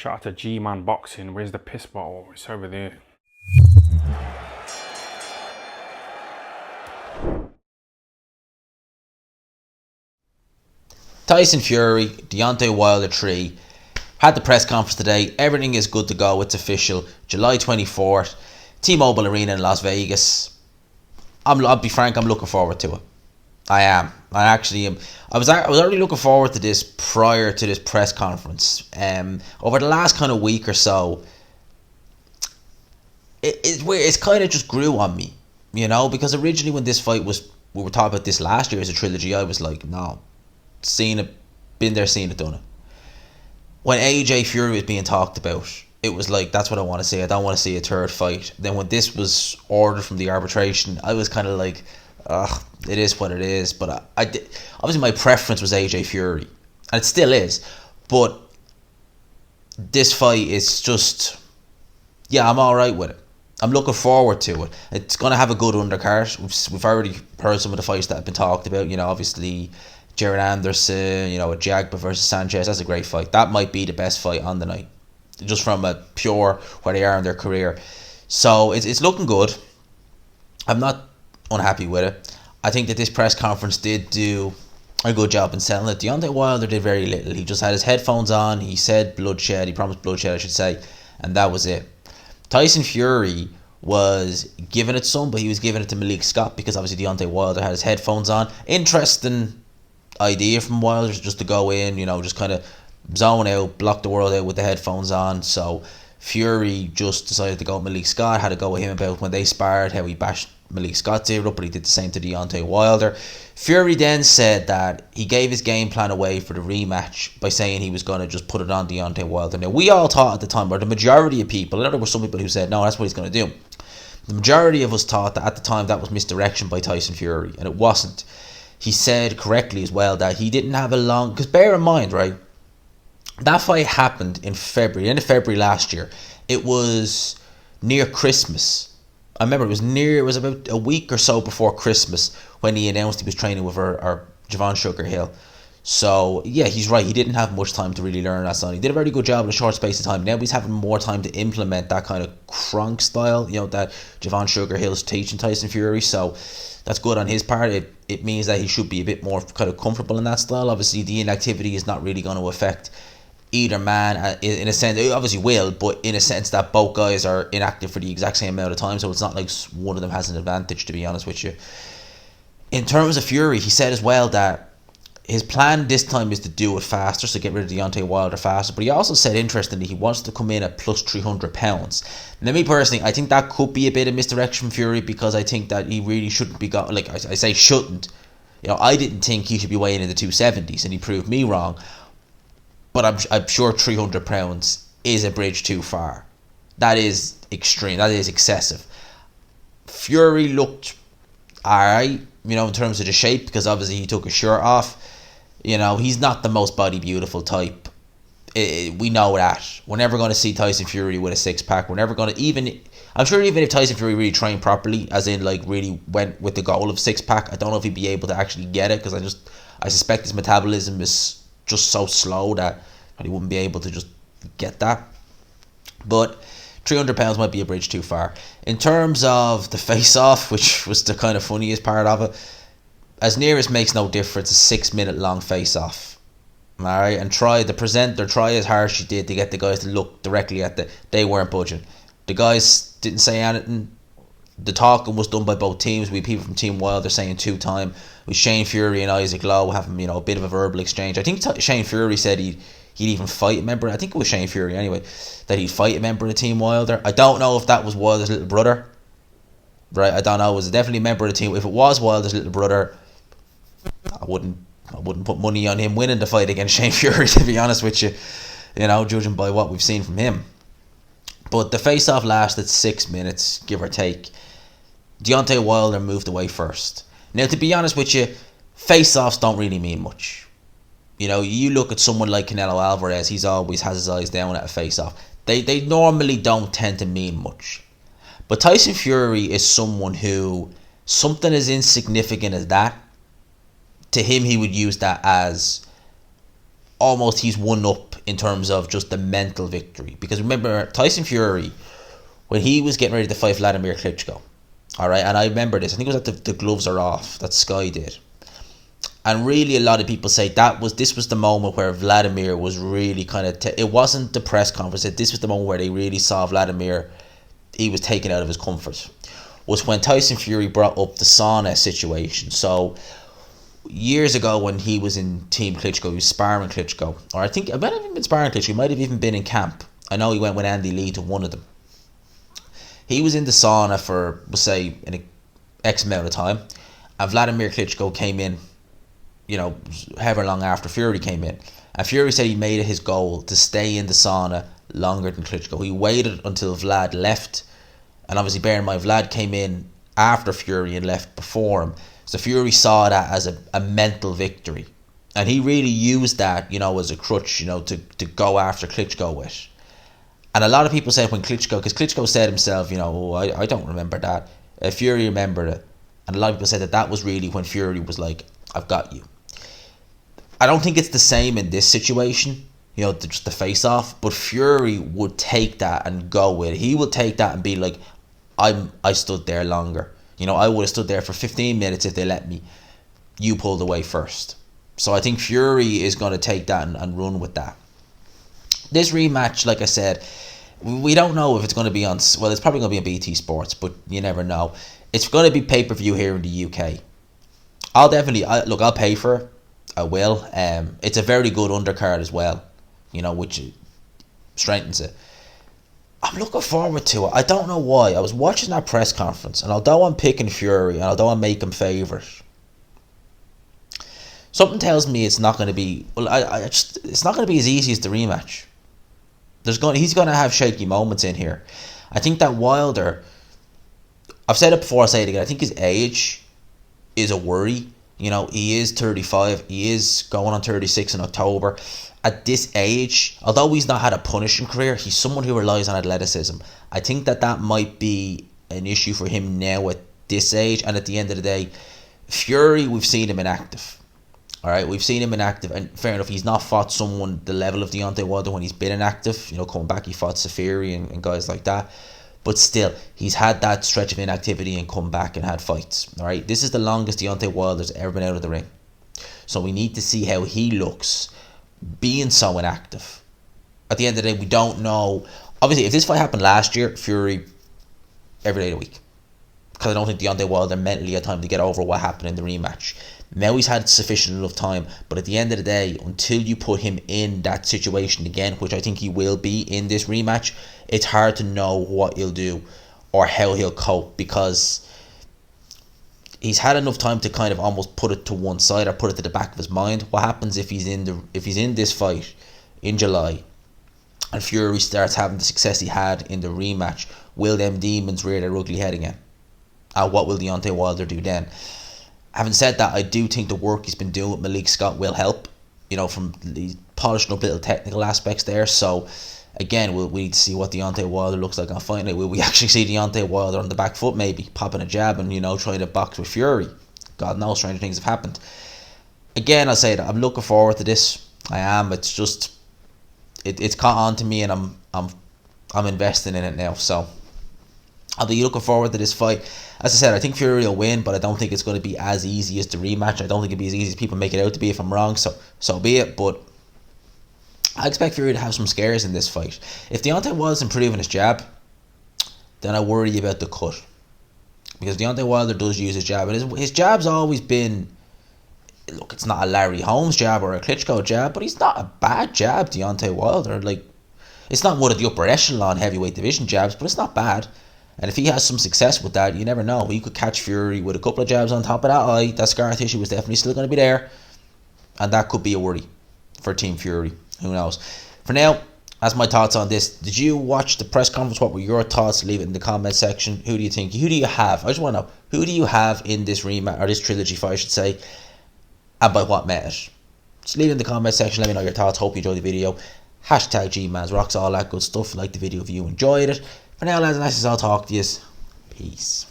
Shout out to G-Man Boxing. Where's the piss bottle? It's over there. Tyson Fury, Deontay Wilder 3. Had the press conference today. Everything is good to go. It's official. July 24th. T-Mobile Arena in Las Vegas. I'll be frank, I'm looking forward to it. I am. I actually am. I was already looking forward to this prior to this press conference. Over the last kind of week or so, it's kind of just grew on me, because originally when this fight we were talking about this last year as a trilogy, I was like, no, seen it, been there, seen it, done it. When AJ Fury was being talked about, it was like, that's what I want to see. I don't want to see a third fight. Then when this was ordered from the arbitration, I was kind of like, ugh, it is what it is. But I did, obviously my preference was AJ Fury, and it still is. But this fight is just, yeah, I'm all right with it. I'm looking forward to it. It's going to have a good undercard. We've already heard some of the fights that have been talked about. Obviously, Jared Anderson, a Jagba versus Sanchez. That's a great fight. That might be the best fight on the night, just from a pure where they are in their career. So it's looking good. I'm not unhappy with it. I think that this press conference did do a good job in selling it. Deontay Wilder did very little. He just had his headphones on. He said bloodshed. He promised bloodshed, I should say, and that was it. Tyson Fury was giving it some, but he was giving it to Malik Scott because obviously Deontay Wilder had his headphones on. Interesting idea from Wilder just to go in, just kind of zone out, block the world out with the headphones on. So Fury just decided to go with Malik Scott, had to go with him about when they sparred, how he bashed Malik Scott's ear up, but he did the same to Deontay Wilder. Fury then said that he gave his game plan away for the rematch by saying he was going to just put it on Deontay Wilder. Now, we all thought at the time, or the majority of people, I know there were some people who said, no, that's what he's going to do. The majority of us thought that at the time that was misdirection by Tyson Fury, and it wasn't. He said correctly as well that he didn't have a long, because bear in mind, right, that fight happened in February, end of February last year. It was near Christmas. I remember it was about a week or so before Christmas when he announced he was training with our Javon Sugar Hill. So, yeah, he's right. He didn't have much time to really learn that style. He did a very good job in a short space of time. Now he's having more time to implement that kind of Kronk style, that Javon Sugar Hill's teaching Tyson Fury. So that's good on his part. It means that he should be a bit more kind of comfortable in that style. Obviously, the inactivity is not really going to affect either man in a sense. It obviously will, but in a sense that both guys are inactive for the exact same amount of time, so it's not like one of them has an advantage, to be honest with you. In terms of Fury, he said as well that his plan this time is to do it faster, so get rid of Deontay Wilder faster, but he also said, interestingly, he wants to come in at plus 300 pounds. Now, me personally, I think that could be a bit of misdirection from Fury, because I think that he really shouldn't be got, like I say shouldn't, I didn't think he should be weighing in the 270s, and he proved me wrong. But I'm sure 300 pounds is a bridge too far. That is extreme. That is excessive. Fury looked alright, in terms of the shape, because obviously he took his shirt off. He's not the most body beautiful type. We know that. We're never going to see Tyson Fury with a six pack. We're never going to I'm sure even if Tyson Fury really trained properly, as in like really went with the goal of six pack, I don't know if he'd be able to actually get it, because I suspect his metabolism is just so slow that he wouldn't be able to just get that. But 300 pounds might be a bridge too far. In terms of the face-off, which was the kind of funniest part of it, as near as makes no difference, a 6 minute long face-off. Alright, and try as hard as she did to get the guys to look directly at they weren't budging. The guys didn't say anything. The talking was done by both teams. We had people from Team Wilder saying 2-time. With Shane Fury and Isaac Lowe having a bit of a verbal exchange. I think Shane Fury said he'd even fight a member. I think it was Shane Fury anyway, that he'd fight a member of Team Wilder. I don't know if that was Wilder's little brother. Right, I don't know. It was definitely a member of the team. If it was Wilder's little brother, I wouldn't put money on him winning the fight against Shane Fury, to be honest with you. Judging by what we've seen from him. But the face-off lasted 6 minutes, give or take. Deontay Wilder moved away first. Now, to be honest with you, face-offs don't really mean much. You look at someone like Canelo Alvarez, he's always has his eyes down at a face-off. They normally don't tend to mean much. But Tyson Fury is someone who, something as insignificant as that, to him he would use that as almost he's one up in terms of just the mental victory. Because remember, Tyson Fury, when he was getting ready to fight Vladimir Klitschko, all right, and I remember this, I think it was at the Gloves Are Off that Sky did. And really, a lot of people say this was the moment where Vladimir was really kind of... it wasn't the press conference. This was the moment where they really saw Vladimir. He was taken out of his comfort. Was when Tyson Fury brought up the sauna situation. So, years ago when he was in Team Klitschko, he was sparring Klitschko. Or I think, it might have even been sparring Klitschko. He might have even been in camp. I know he went with Andy Lee to one of them. He was in the sauna for, we'll say, an X amount of time. And Vladimir Klitschko came in, however long after Fury came in. And Fury said he made it his goal to stay in the sauna longer than Klitschko. He waited until Vlad left. And obviously, bear in mind, Vlad came in after Fury and left before him. So Fury saw that as a mental victory. And he really used that, as a crutch, to go after Klitschko with. And a lot of people said when because Klitschko said himself, I don't remember that. Fury remembered it. And a lot of people said that was really when Fury was like, I've got you. I don't think it's the same in this situation, just the face-off. But Fury would take that and go with it. He would take that and be like, I stood there longer. I would have stood there for 15 minutes if they let me. You pulled away first. So I think Fury is going to take that and run with that. This rematch, like I said, we don't know if it's going to be on... Well, it's probably going to be on BT Sports, but you never know. It's going to be pay-per-view here in the UK. I'll pay for it. I will. It's a very good undercard as well, which strengthens it. I'm looking forward to it. I don't know why. I was watching that press conference, and although I'm picking Fury, and although I'm making favourite, something tells me it's not going to be... Well, it's not going to be as easy as the rematch. He's going to have shaky moments in here. I think that Wilder... I've said it before, I'll say it again. I think his age is a worry. He is 35. He is going on 36 in October. At this age, although he's not had a punishing career, he's someone who relies on athleticism. I think that might be an issue for him now at this age. And at the end of the day, Fury, we've seen him inactive. All right, we've seen him inactive, and fair enough, he's not fought someone the level of Deontay Wilder when he's been inactive. Coming back, he fought Safiri and guys like that. But still, he's had that stretch of inactivity and come back and had fights. All right, this is the longest Deontay Wilder's ever been out of the ring. So we need to see how he looks being so inactive. At the end of the day, we don't know. Obviously, if this fight happened last year, Fury every day of the week. Because I don't think Deontay Wilder mentally had time to get over what happened in the rematch. Now he's had sufficient enough time, but at the end of the day, until you put him in that situation again, which I think he will be in this rematch, it's hard to know what he'll do or how he'll cope, because he's had enough time to kind of almost put it to one side or put it to the back of his mind. What happens if he's in this fight in July and Fury starts having the success he had in the rematch? Will them demons rear their ugly head again? And what will Deontay Wilder do then? Having said that, I do think the work he's been doing with Malik Scott will help, from the polishing up little technical aspects there. So, again, we need to see what Deontay Wilder looks like on fight night. Will we actually see Deontay Wilder on the back foot, maybe, popping a jab and, trying to box with Fury? God knows, stranger things have happened. Again, I'll say that I'm looking forward to this. I am. It's just, it's caught on to me, and I'm investing in it now. So, I'll be looking forward to this fight. As I said, I think Fury will win, but I don't think it's going to be as easy as the rematch. I don't think it'll be as easy as people make it out to be. If I'm wrong, so be it. But I expect Fury to have some scares in this fight. If Deontay Wilder's improving his jab, then I worry about the cut. Because Deontay Wilder does use his jab. And his jab's always been... Look, it's not a Larry Holmes jab or a Klitschko jab, but he's not a bad jab, Deontay Wilder. It's not one of the upper echelon heavyweight division jabs, but it's not bad. And if he has some success with that, you never know. He could catch Fury with a couple of jabs on top of that eye. That scar tissue was definitely still going to be there. And that could be a worry for Team Fury. Who knows? For now, that's my thoughts on this. Did you watch the press conference? What were your thoughts? Leave it in the comment section. Who do you think? Who do you have? I just want to know. Who do you have in this rematch, or this trilogy fight, I should say? And by what method? Just leave it in the comment section. Let me know your thoughts. Hope you enjoyed the video. Hashtag GMansRocks, all that good stuff. Like the video if you enjoyed it. For now, lads and lasses, I'll talk to you. Peace.